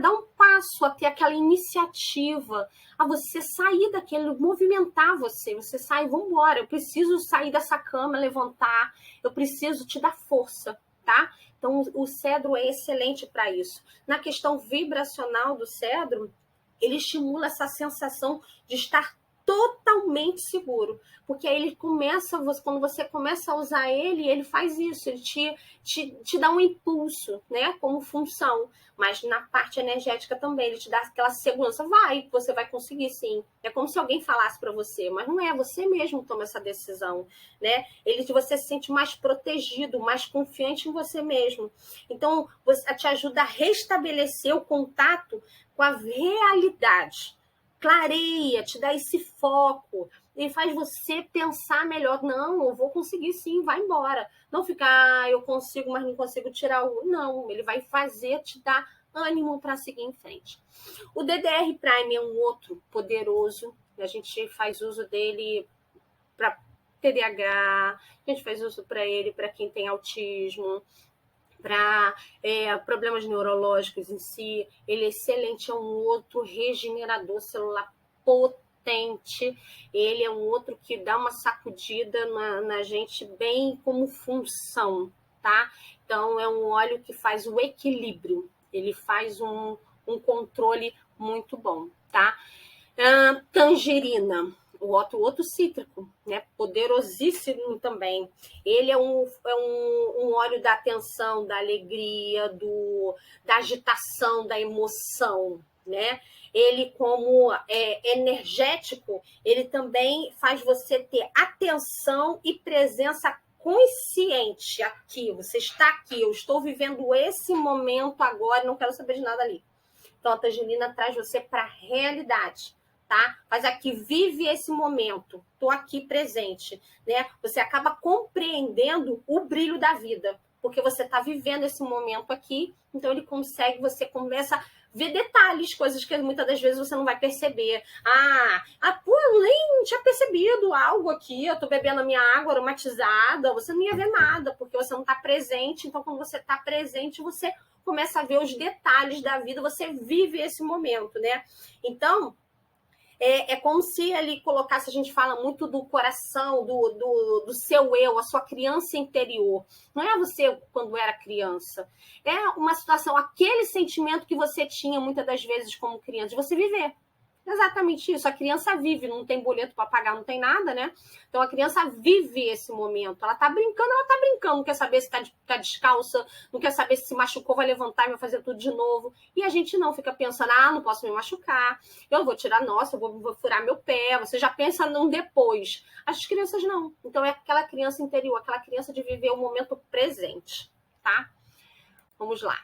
dar um passo, a ter aquela iniciativa, a você sair daquele, movimentar você sai, vamos embora, eu preciso sair dessa cama, levantar, eu preciso te dar força, tá? Então, o cedro é excelente para isso. Na questão vibracional do cedro, ele estimula essa sensação de estar totalmente seguro, porque aí ele começa, quando você começa a usar ele, ele faz isso, ele te dá um impulso, né, como função, mas na parte energética também, ele te dá aquela segurança, você vai conseguir sim, é como se alguém falasse para você, mas não é, você mesmo toma essa decisão, né, você se sente mais protegido, mais confiante em você mesmo, então te ajuda a restabelecer o contato com a realidade, clareia, te dá esse foco, e faz você pensar melhor. Não, eu vou conseguir sim, vai embora. Não ficar, eu consigo, mas não consigo tirar o... Não, ele vai fazer, te dar ânimo para seguir em frente. O DDR Prime é um outro poderoso, a gente faz uso dele para TDAH, a gente faz uso para ele para quem tem autismo, para problemas neurológicos em si, ele é excelente, é um outro regenerador celular potente, ele é um outro que dá uma sacudida na gente bem como função, tá? Então, é um óleo que faz o equilíbrio, ele faz um controle muito bom, tá? Tangerina, o outro cítrico, né? Poderosíssimo também. Ele é um óleo da atenção, da alegria, da agitação, da emoção, né? Ele, como energético, ele também faz você ter atenção e presença consciente aqui. Você está aqui, eu estou vivendo esse momento agora, não quero saber de nada ali. Então, a tangerina traz você para a realidade. Tá? Mas aqui, vive esse momento, tô aqui presente, né? Você acaba compreendendo o brilho da vida, porque você está vivendo esse momento aqui, então você começa a ver detalhes, coisas que muitas das vezes você não vai perceber. Pô, eu nem tinha percebido algo aqui, eu tô bebendo a minha água aromatizada, você não ia ver nada, porque você não está presente, então quando você está presente, você começa a ver os detalhes da vida, você vive esse momento, né? Então, é como se ele colocasse, a gente fala muito do coração, do seu eu, a sua criança interior. Não é você quando era criança. É uma situação, aquele sentimento que você tinha muitas das vezes como criança, de você viver. Exatamente isso. A criança vive, não tem boleto para pagar, não tem nada, né? Então a criança vive esse momento. Ela tá brincando, não quer saber se tá descalça, não quer saber se machucou, vai levantar e vai fazer tudo de novo. E a gente não fica pensando, não posso me machucar, eu vou tirar, eu vou furar meu pé. Você já pensa num depois. As crianças não. Então é aquela criança interior, aquela criança de viver o momento presente, tá? Vamos lá.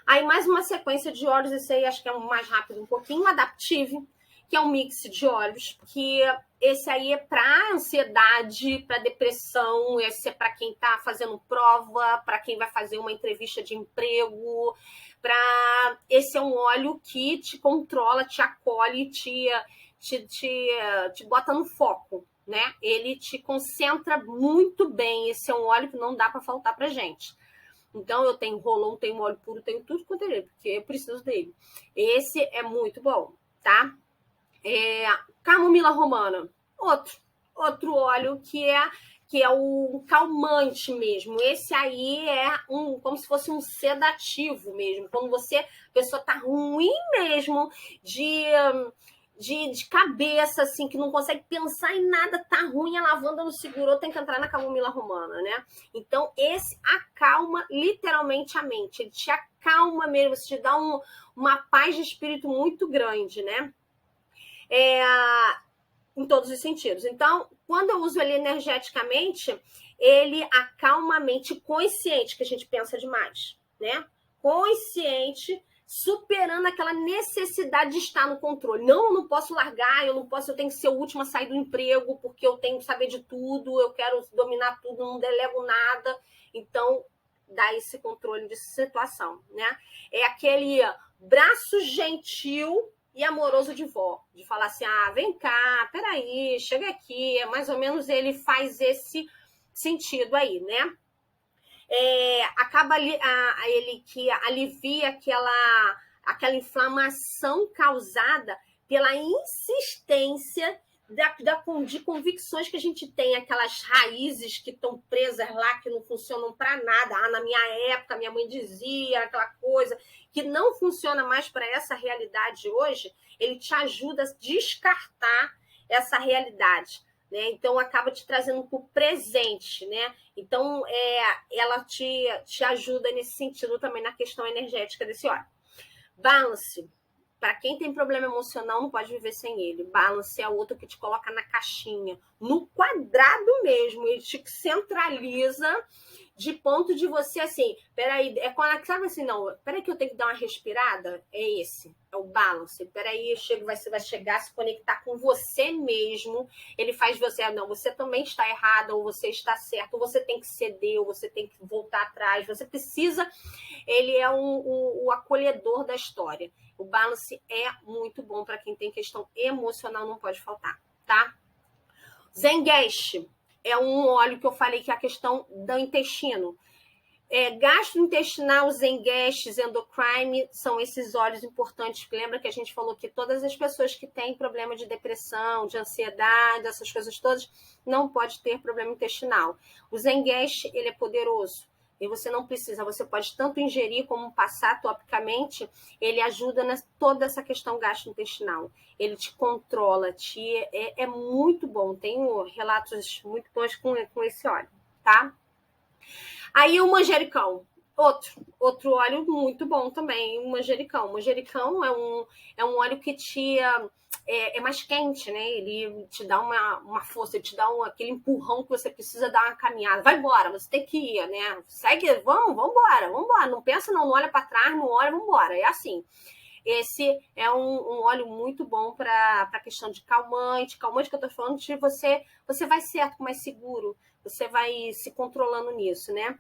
Aí mais uma sequência de óleos, esse aí acho que é um mais rápido um pouquinho, Adaptive, que é um mix de óleos, que esse aí é para ansiedade, para depressão, esse é para quem está fazendo prova, para quem vai fazer uma entrevista de emprego, esse é um óleo que te controla, te acolhe, te bota no foco, né? Ele te concentra muito bem, esse é um óleo que não dá para faltar pra gente. Então, eu tenho rolon, tenho óleo puro, tenho tudo quanto é, porque eu preciso dele. Esse é muito bom, tá? Camomila romana, outro óleo que é o calmante mesmo. Esse aí é como se fosse um sedativo mesmo. Quando a pessoa tá ruim mesmo de cabeça, assim, que não consegue pensar em nada, tá ruim, a lavanda não segurou, tem que entrar na camomila romana, né? Então, esse acalma literalmente a mente, ele te acalma mesmo, te dá uma paz de espírito muito grande, né? Em todos os sentidos. Então, quando eu uso ele energeticamente, ele acalma a mente consciente, que a gente pensa demais, né? Consciente, superando aquela necessidade de estar no controle. Não, eu não posso largar, eu tenho que ser o último a sair do emprego, porque eu tenho que saber de tudo, eu quero dominar tudo, não delego nada. Então, dá esse controle de situação, né? É aquele braço gentil e amoroso de vó, de falar assim, vem cá, peraí, chega aqui, mais ou menos ele faz esse sentido aí, né? Acaba ele que alivia aquela inflamação causada pela insistência de convicções que a gente tem, aquelas raízes que estão presas lá, que não funcionam para nada. Na minha época, minha mãe dizia aquela coisa que não funciona mais para essa realidade hoje. Ele te ajuda a descartar essa realidade, né? Então, acaba te trazendo para o presente, né? Então, ela te ajuda nesse sentido também na questão energética desse óleo. Balance. Para quem tem problema emocional, não pode viver sem ele. Balance é outro que te coloca na caixinha, no quadrado mesmo. Ele te centraliza de ponto de você, assim, peraí, sabe assim, não, peraí que eu tenho que dar uma respirada? É esse, é o balance. Peraí, você vai chegar a se conectar com você mesmo. Ele faz você, não, você também está errado, ou você está certo, ou você tem que ceder, ou você tem que voltar atrás. Você precisa, ele é o acolhedor da história. O balance é muito bom para quem tem questão emocional, não pode faltar, tá? Zengesh é um óleo que eu falei que é a questão do intestino. Gastrointestinal, Zengesh, endocrine, são esses óleos importantes. Lembra que a gente falou que todas as pessoas que têm problema de depressão, de ansiedade, essas coisas todas, não pode ter problema intestinal. O Zengesh, ele é poderoso. E você não precisa, você pode tanto ingerir como passar topicamente, ele ajuda toda essa questão gastrointestinal. Ele te controla, é muito bom. Tenho relatos muito bons com esse óleo, tá? Aí o manjericão, outro óleo muito bom também, o manjericão. O manjericão é um óleo que é mais quente, né? Ele te dá uma força, ele te dá aquele empurrão que você precisa dar uma caminhada. Vai embora, você tem que ir, né? Segue, vamos embora. Não pensa não olha para trás, não olha, vamos embora. É assim. Esse é um óleo muito bom para a questão de calmante. Calmante que eu tô falando de você vai certo, mais seguro. Você vai se controlando nisso, né?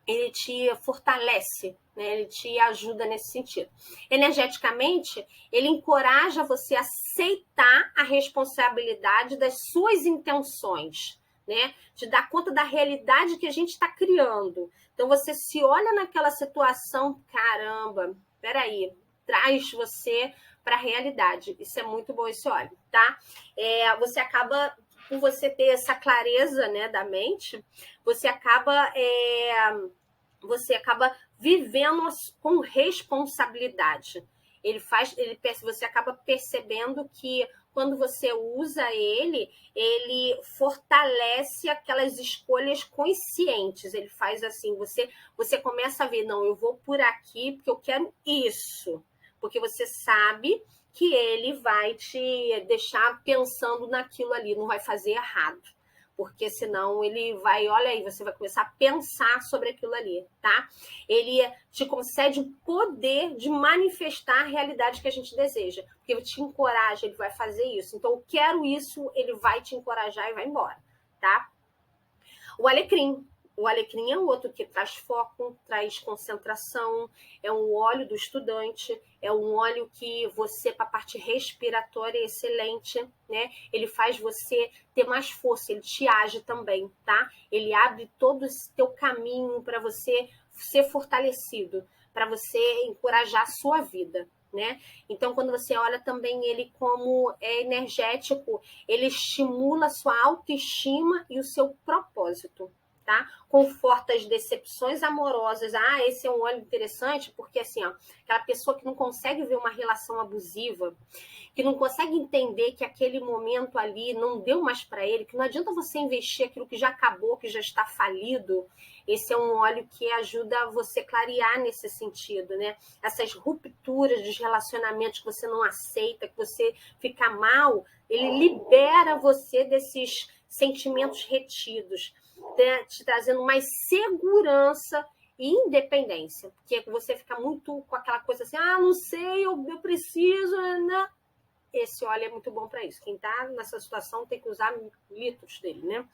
Ele te fortalece, né? Ele te ajuda nesse sentido. Energeticamente, ele encoraja você a aceitar a responsabilidade das suas intenções, né? Te dar conta da realidade que a gente está criando. Então, você se olha naquela situação, caramba, peraí, traz você para a realidade. Isso é muito bom, esse óleo, tá? Você acaba, por você ter essa clareza, né, da mente, você acaba vivendo com responsabilidade. Você acaba percebendo que quando você usa ele fortalece aquelas escolhas conscientes. Ele faz assim, você começa a ver, não, eu vou por aqui porque eu quero isso. Porque você sabe que ele vai te deixar pensando naquilo ali, não vai fazer errado. Porque senão ele vai, olha aí, você vai começar a pensar sobre aquilo ali, tá? Ele te concede o poder de manifestar a realidade que a gente deseja. Porque ele te encoraja, ele vai fazer isso. Então, eu quero isso, ele vai te encorajar e vai embora, tá? O alecrim. O alecrim é outro que traz foco, traz concentração, é um óleo do estudante, é um óleo que você, para a parte respiratória, é excelente, né? Ele faz você ter mais força, ele te age também, tá? Ele abre todo esse teu caminho para você ser fortalecido, para você encorajar a sua vida, né? Então, quando você olha também ele como energético, ele estimula a sua autoestima e o seu propósito. tá? Conforta as decepções amorosas. Ah, esse é um óleo interessante, porque assim, ó, aquela pessoa que não consegue ver uma relação abusiva, que não consegue entender que aquele momento ali não deu mais para ele, que não adianta você investir aquilo que já acabou, que já está falido. Esse é um óleo que ajuda você clarear nesse sentido, né? Essas rupturas dos relacionamentos que você não aceita, que você fica mal, ele libera você desses sentimentos retidos, né? Te trazendo mais segurança e independência, porque você fica muito com aquela coisa assim, ah, não sei, eu preciso, né? Esse óleo é muito bom para isso. Quem está nessa situação tem que usar litros dele, né?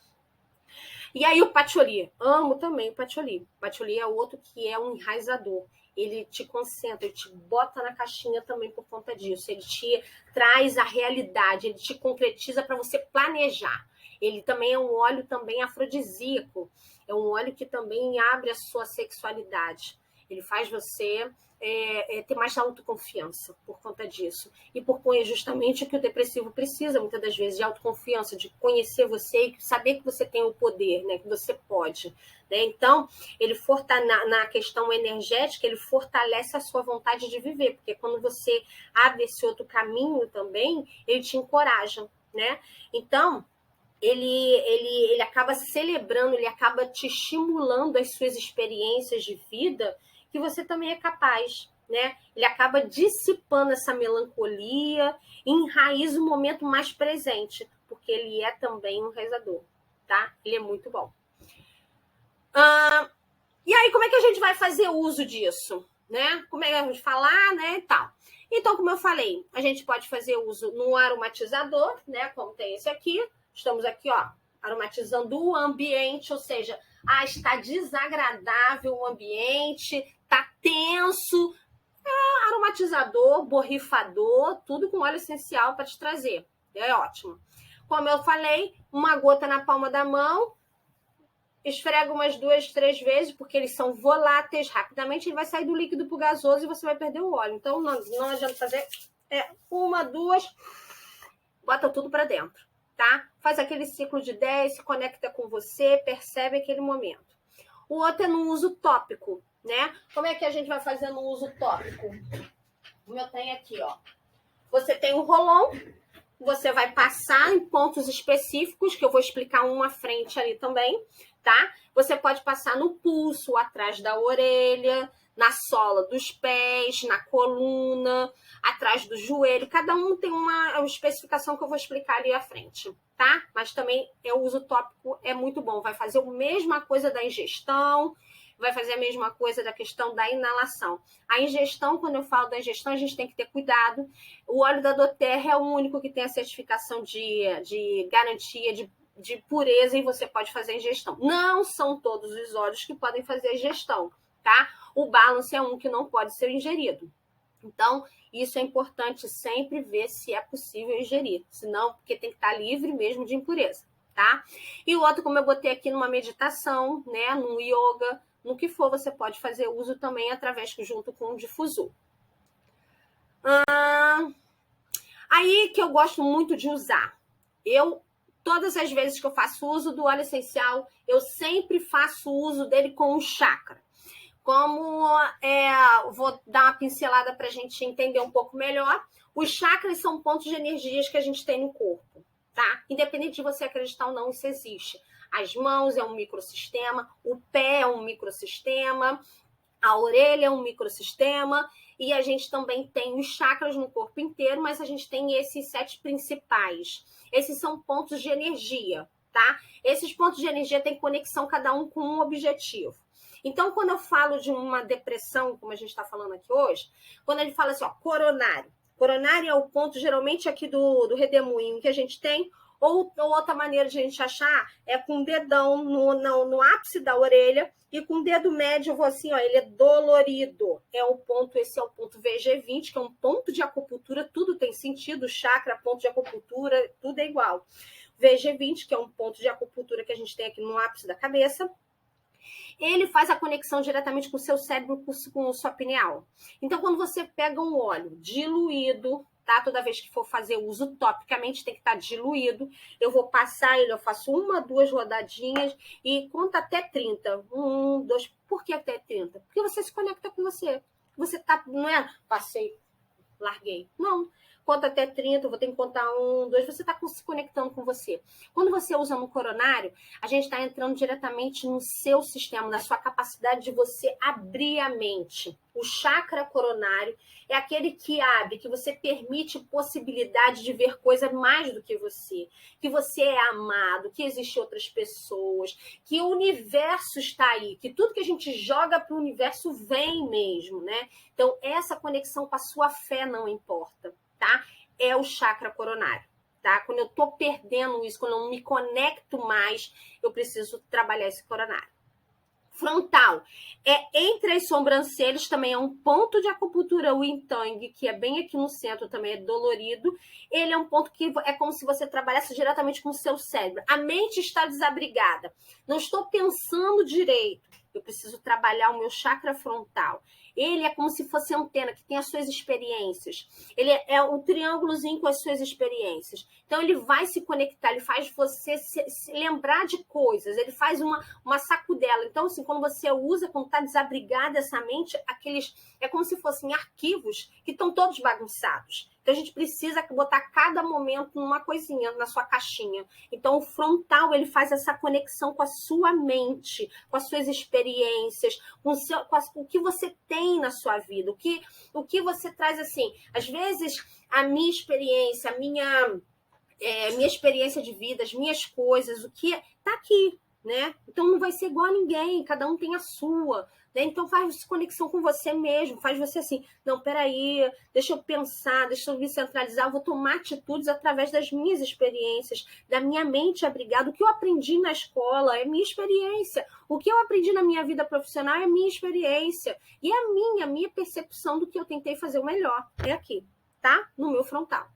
E aí o patchouli, amo também o patchouli. O patchouli é outro que é um enraizador. Ele te concentra, ele te bota na caixinha também por conta disso. Ele te traz a realidade, ele te concretiza para você planejar. Ele também é um óleo também afrodisíaco. É um óleo que também abre a sua sexualidade. Ele faz você ter mais autoconfiança por conta disso. E propõe justamente o que o depressivo precisa, muitas das vezes, de autoconfiança, de conhecer você e saber que você tem o poder, né, que você pode. Né? Então, ele na questão energética, ele fortalece a sua vontade de viver, porque quando você abre esse outro caminho também, ele te encoraja. Né? Então, ele acaba celebrando, ele acaba te estimulando as suas experiências de vida, que você também é capaz, né? Ele acaba dissipando essa melancolia e enraiza o momento mais presente, porque ele é também um rezador, tá? Ele é muito bom. E aí, como é que a gente vai fazer uso disso? Né? Como é que a gente falar, né, e tal. Então, como eu falei, a gente pode fazer uso no aromatizador, né, como tem esse aqui. Estamos aqui, ó, aromatizando o ambiente, ou seja, está desagradável o ambiente, está tenso. Aromatizador, borrifador, tudo com óleo essencial para te trazer. É ótimo. Como eu falei, uma gota na palma da mão, esfrega umas 2, 3 vezes, porque eles são voláteis, rapidamente ele vai sair do líquido para o gasoso e você vai perder o óleo. Então, não adianta fazer uma, duas, bota tudo para dentro, tá? Faz aquele ciclo de 10, se conecta com você, percebe aquele momento. O outro é no uso tópico, né? Como é que a gente vai fazer no uso tópico? Como eu tenho aqui, ó. Você tem o rolon, você vai passar em pontos específicos, que eu vou explicar um à frente ali também, tá? Você pode passar no pulso, atrás da orelha, na sola dos pés, na coluna, atrás do joelho. Cada um tem uma especificação que eu vou explicar ali à frente, tá? Mas também o uso tópico é muito bom. Vai fazer a mesma coisa da ingestão, vai fazer a mesma coisa da questão da inalação. A ingestão, quando eu falo da ingestão, a gente tem que ter cuidado. O óleo da doTERRA é o único que tem a certificação de garantia de pureza e você pode fazer a ingestão. Não são todos os óleos que podem fazer a ingestão, tá? O Balance é um que não pode ser ingerido. Então, isso é importante sempre ver se é possível ingerir, senão, porque tem que estar livre mesmo de impureza, tá? E o outro, como eu botei aqui numa meditação, né, num yoga, no que for, você pode fazer uso também junto com o difusor. Aí que eu gosto muito de usar. Todas as vezes que eu faço uso do óleo essencial, eu sempre faço uso dele com o chakra. Vou dar uma pincelada para a gente entender um pouco melhor. Os chakras são pontos de energias que a gente tem no corpo, tá? Independente de você acreditar ou não, isso existe. As mãos é um microsistema, o pé é um microsistema, a orelha é um microsistema, e a gente também tem os chakras no corpo inteiro, mas a gente tem esses 7 principais. Esses são pontos de energia, tá? Esses pontos de energia têm conexão, cada um com um objetivo. Então, quando eu falo de uma depressão, como a gente está falando aqui hoje, quando ele fala assim, ó, coronário. Coronário é o ponto, geralmente, aqui do redemoinho que a gente tem, ou outra maneira de a gente achar é com o dedão no ápice da orelha e com o dedo médio, eu vou assim, ó, ele é dolorido. Esse é o ponto VG20, que é um ponto de acupuntura, tudo tem sentido, chakra, ponto de acupuntura, tudo é igual. VG20, que é um ponto de acupuntura que a gente tem aqui no ápice da cabeça, ele faz a conexão diretamente com o seu cérebro, com a sua pineal. Então, quando você pega um óleo diluído, tá? Toda vez que for fazer uso topicamente, tem que estar diluído. Eu vou passar ele, eu faço 1, 2 rodadinhas e conta até 30. 1, 2. Por que até 30? Porque você se conecta com você. Você tá, não é passei, larguei. Não. Conta até 30, eu vou ter que contar 1, 2, você está se conectando com você. Quando você usa no coronário, a gente está entrando diretamente no seu sistema, na sua capacidade de você abrir a mente. O chakra coronário é aquele que abre, que você permite possibilidade de ver coisa mais do que você é amado, que existem outras pessoas, que o universo está aí, que tudo que a gente joga para o universo vem mesmo, né? Então, essa conexão com a sua fé não importa. Tá? É o chakra coronário, tá? Quando eu tô perdendo isso, quando eu não me conecto mais, eu preciso trabalhar esse coronário. Frontal é entre as sobrancelhas, também é um ponto de acupuntura, o yin tang, que é bem aqui no centro, também é dolorido. Ele é um ponto que é como se você trabalhasse diretamente com o seu cérebro. A mente está desabrigada, não estou pensando direito. Eu preciso trabalhar o meu chakra frontal. Ele é como se fosse antena, que tem as suas experiências. Ele é um triângulozinho com as suas experiências. Então, ele vai se conectar, ele faz você se lembrar de coisas, ele faz uma sacudela. Então, assim, quando você usa, quando está desabrigada essa mente, é como se fossem arquivos que estão todos bagunçados. Então, a gente precisa botar cada momento numa coisinha, na sua caixinha. Então, o frontal, ele faz essa conexão com a sua mente, com as suas experiências, com o que você tem na sua vida, o que você traz, assim. Às vezes, a minha experiência, a minha experiência de vida, as minhas coisas, o que tá aqui, né? Então, não vai ser igual a ninguém, cada um tem a sua. Né? Então faz conexão com você mesmo, faz você assim, não, peraí, deixa eu pensar, deixa eu me centralizar, eu vou tomar atitudes através das minhas experiências, da minha mente abrigada, o que eu aprendi na escola é minha experiência, o que eu aprendi na minha vida profissional é minha experiência, e a minha percepção do que eu tentei fazer o melhor, é aqui, tá? No meu frontal.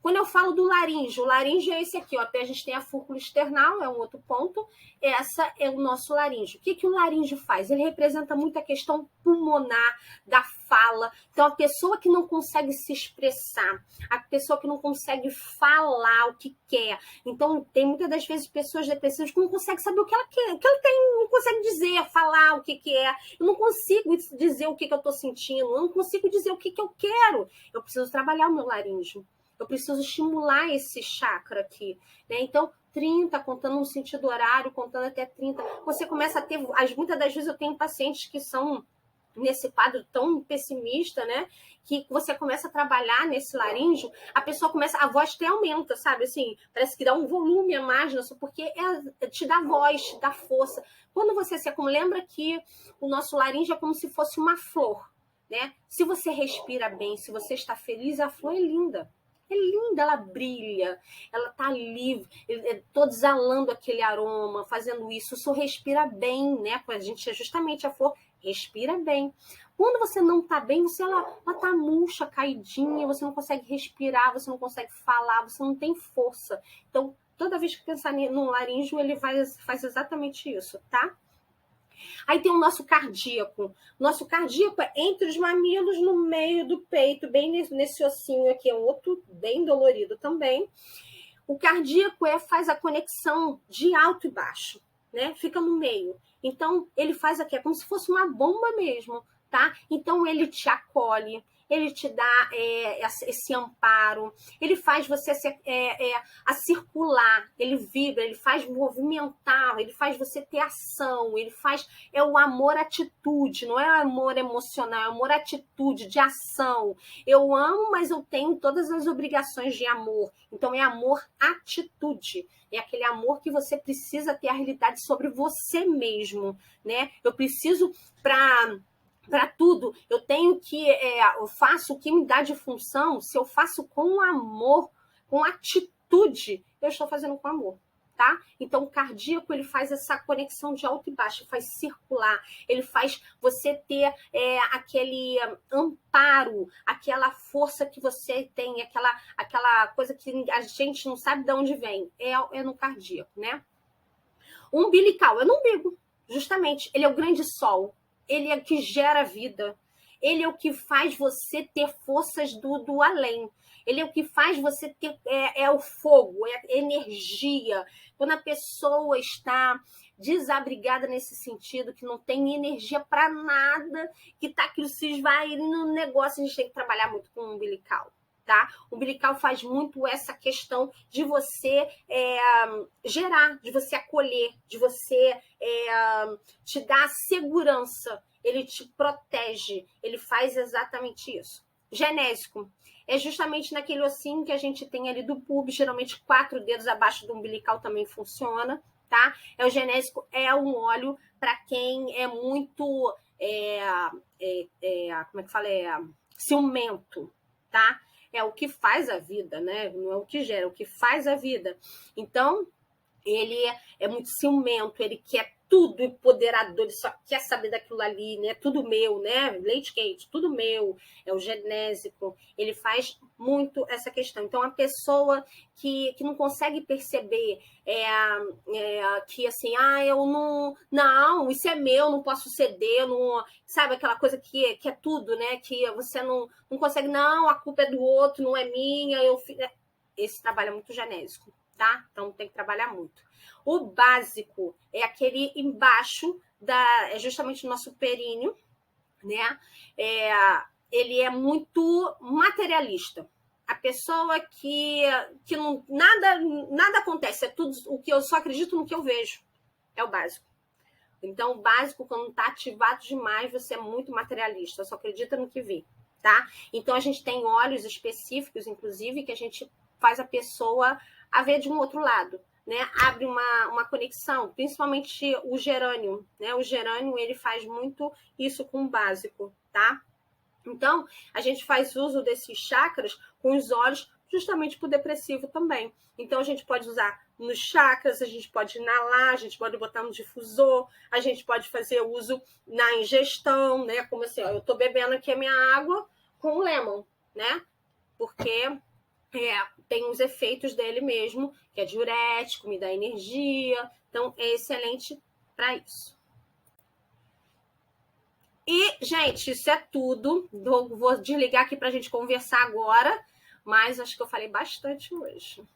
Quando eu falo do laríngeo, o laríngeo é esse aqui, ó. Até a gente tem a fúrcula external, é um outro ponto. Essa é o nosso laríngeo. O que o laríngeo faz? Ele representa muito a questão pulmonar da fala. Então, a pessoa que não consegue se expressar, a pessoa que não consegue falar o que quer. Então, tem muitas das vezes pessoas depressivas que não conseguem saber o que ela quer, o que ela tem, não consegue dizer, falar o que é. Eu não consigo dizer o que eu estou sentindo, eu não consigo dizer o que eu quero. Eu preciso trabalhar o meu laríngeo. Eu preciso estimular esse chakra aqui, né? Então, 30, contando no sentido horário, contando até 30, você começa a ter... Muitas das vezes eu tenho pacientes que são nesse quadro tão pessimista, né? Que você começa a trabalhar nesse laríngeo, a pessoa começa... A voz até aumenta, sabe? Assim, parece que dá um volume a mais, porque te dá voz, te dá força. Quando você se acumula... Lembra que o nosso laríngeo é como se fosse uma flor, né? Se você respira bem, se você está feliz, a flor é linda. É linda, ela brilha, ela tá livre, tô exalando aquele aroma, fazendo isso, o senhor respira bem, né? A gente, justamente a flor, respira bem. Quando você não tá bem, ela tá murcha, caidinha, você não consegue respirar, você não consegue falar, você não tem força. Então, toda vez que pensar no laríngeo, ele faz exatamente isso, tá? Aí tem o nosso cardíaco. Nosso cardíaco é entre os mamilos, no meio do peito, bem nesse ossinho aqui, é um outro bem dolorido também. O cardíaco faz a conexão de alto e baixo, né? Fica no meio. Então, ele faz aqui, é como se fosse uma bomba mesmo, tá? Então, ele te acolhe, ele te dá esse amparo, ele faz você a circular, ele vibra, ele faz movimentar, ele faz você ter ação, ele faz o amor-atitude, não é amor emocional, é amor-atitude, de ação. Eu amo, mas eu tenho todas as obrigações de amor. Então, é amor-atitude. É aquele amor que você precisa ter a realidade sobre você mesmo, né? Eu preciso para tudo, eu tenho que, eu faço o que me dá de função, se eu faço com amor, com atitude, eu estou fazendo com amor, tá? Então, o cardíaco, ele faz essa conexão de alto e baixo, faz circular, ele faz você ter aquele amparo, aquela força que você tem, aquela coisa que a gente não sabe de onde vem, é no cardíaco, né? O umbilical é no umbigo, justamente, ele é o grande sol, ele é que gera vida, ele é o que faz você ter forças do além. Ele é o que faz você ter o fogo, é a energia. Quando a pessoa está desabrigada nesse sentido, que não tem energia para nada, que tá aquilo se esvaindo no negócio, a gente tem que trabalhar muito com o umbilical. Tá? O umbilical faz muito essa questão de você gerar, de você acolher, de você te dar segurança. Ele te protege, ele faz exatamente isso. Genésico é justamente naquele ossinho que a gente tem ali do pubis, geralmente 4 dedos abaixo do umbilical também funciona, tá? O genésico é um óleo para quem é muito, como é que fala? Ciumento, tá? É o que faz a vida, né? Não é o que gera, é o que faz a vida. Então, ele é muito ciumento, ele quer tudo empoderador, ele só quer saber daquilo ali, né? Tudo meu, né? Leite quente, tudo meu. É o genésico. Ele faz muito essa questão. Então, a pessoa que não consegue perceber que assim, eu não, isso é meu, não posso ceder, não, sabe aquela coisa que é tudo, né? Que você não consegue, não, a culpa é do outro, não é minha, esse trabalho é muito genésico, tá? Então tem que trabalhar muito. O básico é aquele embaixo é justamente o nosso períneo, né? Ele é muito materialista. A pessoa que não, nada acontece, é tudo o que eu só acredito no que eu vejo. É o básico. Então, o básico, quando está ativado demais, você é muito materialista, só acredita no que vê, tá? Então, a gente tem óleos específicos, inclusive, que a gente faz a pessoa a ver de um outro lado, né? Abre uma conexão, principalmente o gerânio, né? O gerânio, ele faz muito isso com o básico, tá? Então, a gente faz uso desses chakras com os olhos justamente para o depressivo também. Então, a gente pode usar nos chakras, a gente pode inalar, a gente pode botar no difusor, a gente pode fazer uso na ingestão, né? Como assim, ó, eu estou bebendo aqui a minha água com lemon, né? Porque tem os efeitos dele mesmo, que é diurético, me dá energia. Então, é excelente para isso. E, gente, isso é tudo. Vou desligar aqui para a gente conversar agora, mas acho que eu falei bastante hoje.